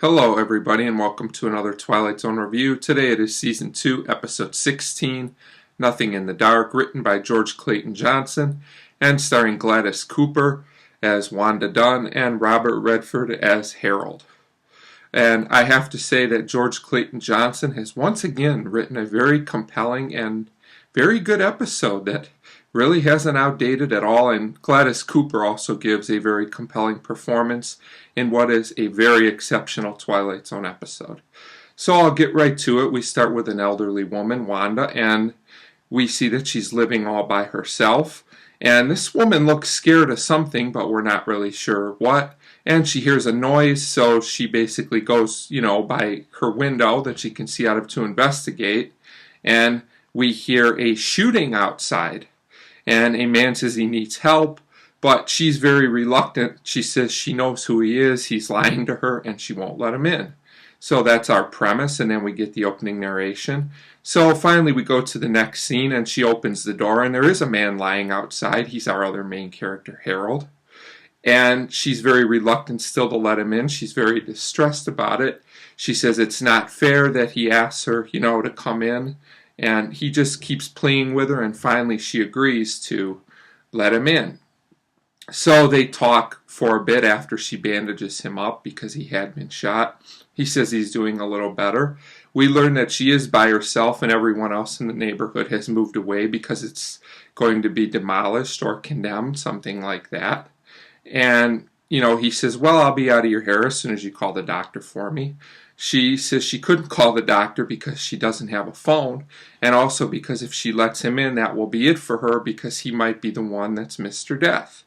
Hello everybody and welcome to another Twilight Zone review. Today it is Season 2, Episode 16, Nothing in the Dark, written by George Clayton Johnson and starring Gladys Cooper as Wanda Dunn and Robert Redford as Harold. And I have to say that George Clayton Johnson has once again written a very compelling and very good episode that really hasn't outdated at all, and Gladys Cooper also gives a very compelling performance in what is a very exceptional Twilight Zone episode. So I'll get right to it. We start with an elderly woman, Wanda, and we see that she's living all by herself. And this woman looks scared of something, but we're not really sure what. And she hears a noise, so she basically goes, by her window that she can see out of to investigate. And we hear a shooting outside. And a man says he needs help, but she's very reluctant. She says she knows who he is, he's lying to her, and she won't let him in. So that's our premise, and then we get the opening narration. So finally we go to the next scene, and she opens the door, and there is a man lying outside. He's our other main character, Harold. And she's very reluctant still to let him in. She's very distressed about it. She says it's not fair that he asks her, to come in. And he just keeps pleading with her, and finally she agrees to let him in. So they talk for a bit after she bandages him up because he had been shot. He says he's doing a little better. We learn that she is by herself and everyone else in the neighborhood has moved away because it's going to be demolished or condemned, something like that. And, he says, well, I'll be out of your hair as soon as you call the doctor for me. She says she couldn't call the doctor because she doesn't have a phone, and also because if she lets him in, that will be it for her because he might be the one that's Mr. Death.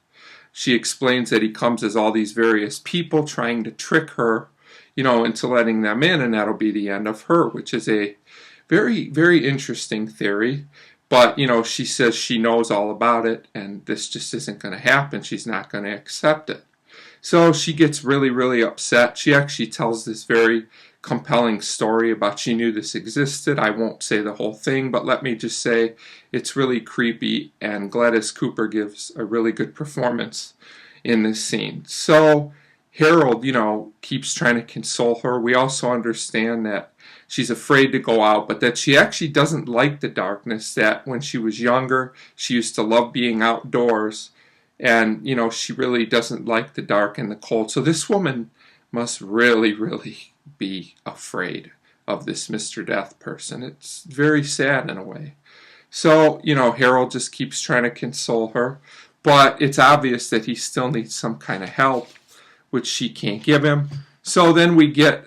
She explains that he comes as all these various people trying to trick her, into letting them in, and that'll be the end of her, which is a very, very interesting theory. But, she says she knows all about it, and this just isn't going to happen. She's not going to accept it. So she gets really, really upset. She actually tells this very compelling story about she knew this existed. I won't say the whole thing, but let me just say it's really creepy, and Gladys Cooper gives a really good performance in this scene. So Harold, keeps trying to console her. We also understand that she's afraid to go out, but that she actually doesn't like the darkness, that when she was younger, she used to love being outdoors. And, she really doesn't like the dark and the cold. So this woman must really, really be afraid of this Mr. Death person. It's very sad in a way. So, Harold just keeps trying to console her. But it's obvious that he still needs some kind of help, which she can't give him. So then we get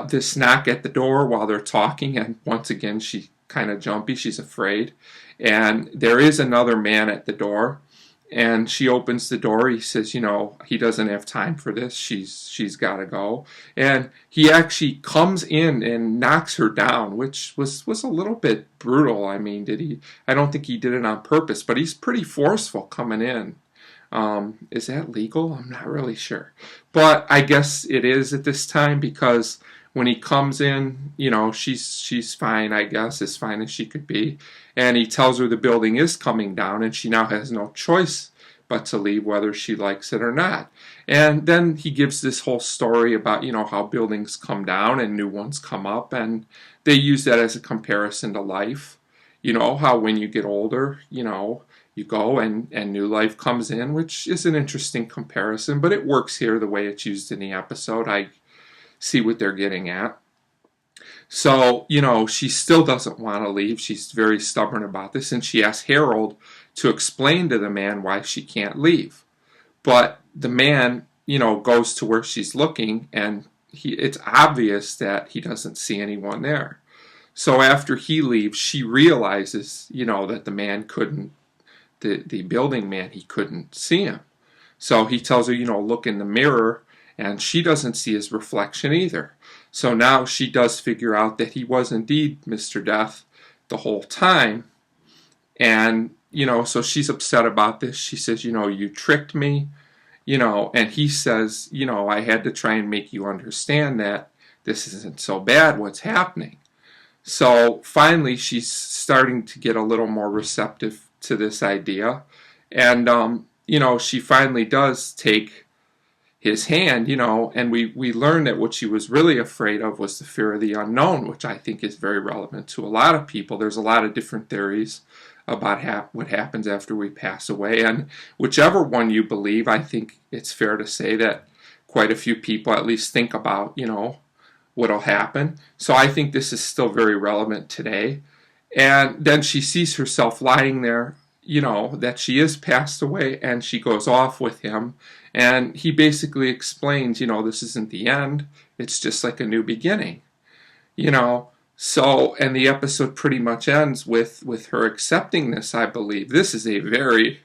this knock at the door while they're talking. And once again, she's kind of jumpy. She's afraid. And there is another man at the door. And she opens the door. He says, he doesn't have time for this. She's got to go. And he actually comes in and knocks her down, which was a little bit brutal. I mean, I don't think he did it on purpose, but he's pretty forceful coming in. Is that legal? I'm not really sure. But I guess it is at this time because when he comes in, she's fine, I guess, as fine as she could be. And he tells her the building is coming down and she now has no choice but to leave whether she likes it or not. And then he gives this whole story about, how buildings come down and new ones come up. And they use that as a comparison to life. How when you get older, you go and new life comes in, which is an interesting comparison. But it works here the way it's used in the episode. I see what they're getting at. So, she still doesn't want to leave. She's very stubborn about this, and she asks Harold to explain to the man why she can't leave. But the man, goes to where she's looking, and it's obvious that he doesn't see anyone there. So after he leaves, she realizes, that the man couldn't, the building man, he couldn't see him. So he tells her, look in the mirror, and she doesn't see his reflection either. So now she does figure out that he was indeed Mr. Death the whole time. And, so she's upset about this. She says, you tricked me, and he says, I had to try and make you understand that this isn't so bad, what's happening. So finally she's starting to get a little more receptive to this idea. And, she finally does take his hand, and we learned that what she was really afraid of was the fear of the unknown, which I think is very relevant to a lot of people. There's a lot of different theories about what happens after we pass away, and whichever one you believe, I think it's fair to say that quite a few people at least think about, what'll happen. So I think this is still very relevant today. And then she sees herself lying there, that she is passed away, and she goes off with him. And he basically explains, this isn't the end. It's just like a new beginning, So, and the episode pretty much ends with her accepting this, I believe. This is a very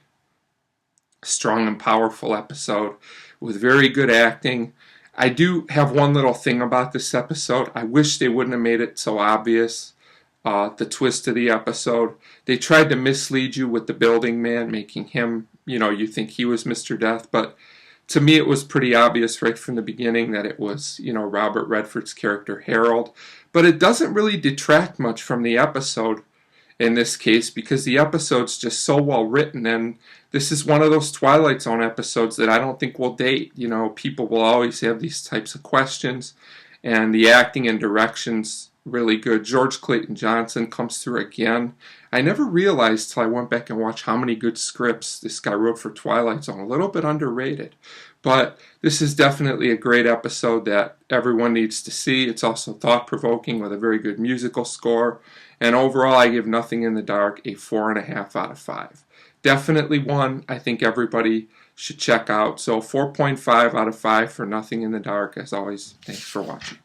strong and powerful episode with very good acting. I do have one little thing about this episode. I wish they wouldn't have made it so obvious, the twist of the episode. They tried to mislead you with the building man, making him, you think he was Mr. Death, but to me it was pretty obvious right from the beginning that it was, Robert Redford's character Harold. But it doesn't really detract much from the episode in this case, because the episode's just so well written, and this is one of those Twilight Zone episodes that I don't think will date. People will always have these types of questions, and the acting and direction's really good. George Clayton Johnson comes through again. I never realized till I went back and watched how many good scripts this guy wrote for Twilight Zone. A little bit underrated. But this is definitely a great episode that everyone needs to see. It's also thought-provoking with a very good musical score. And overall, I give Nothing in the Dark a 4.5 out of 5. Definitely one I think everybody should check out. So 4.5 out of 5 for Nothing in the Dark. As always, thanks for watching.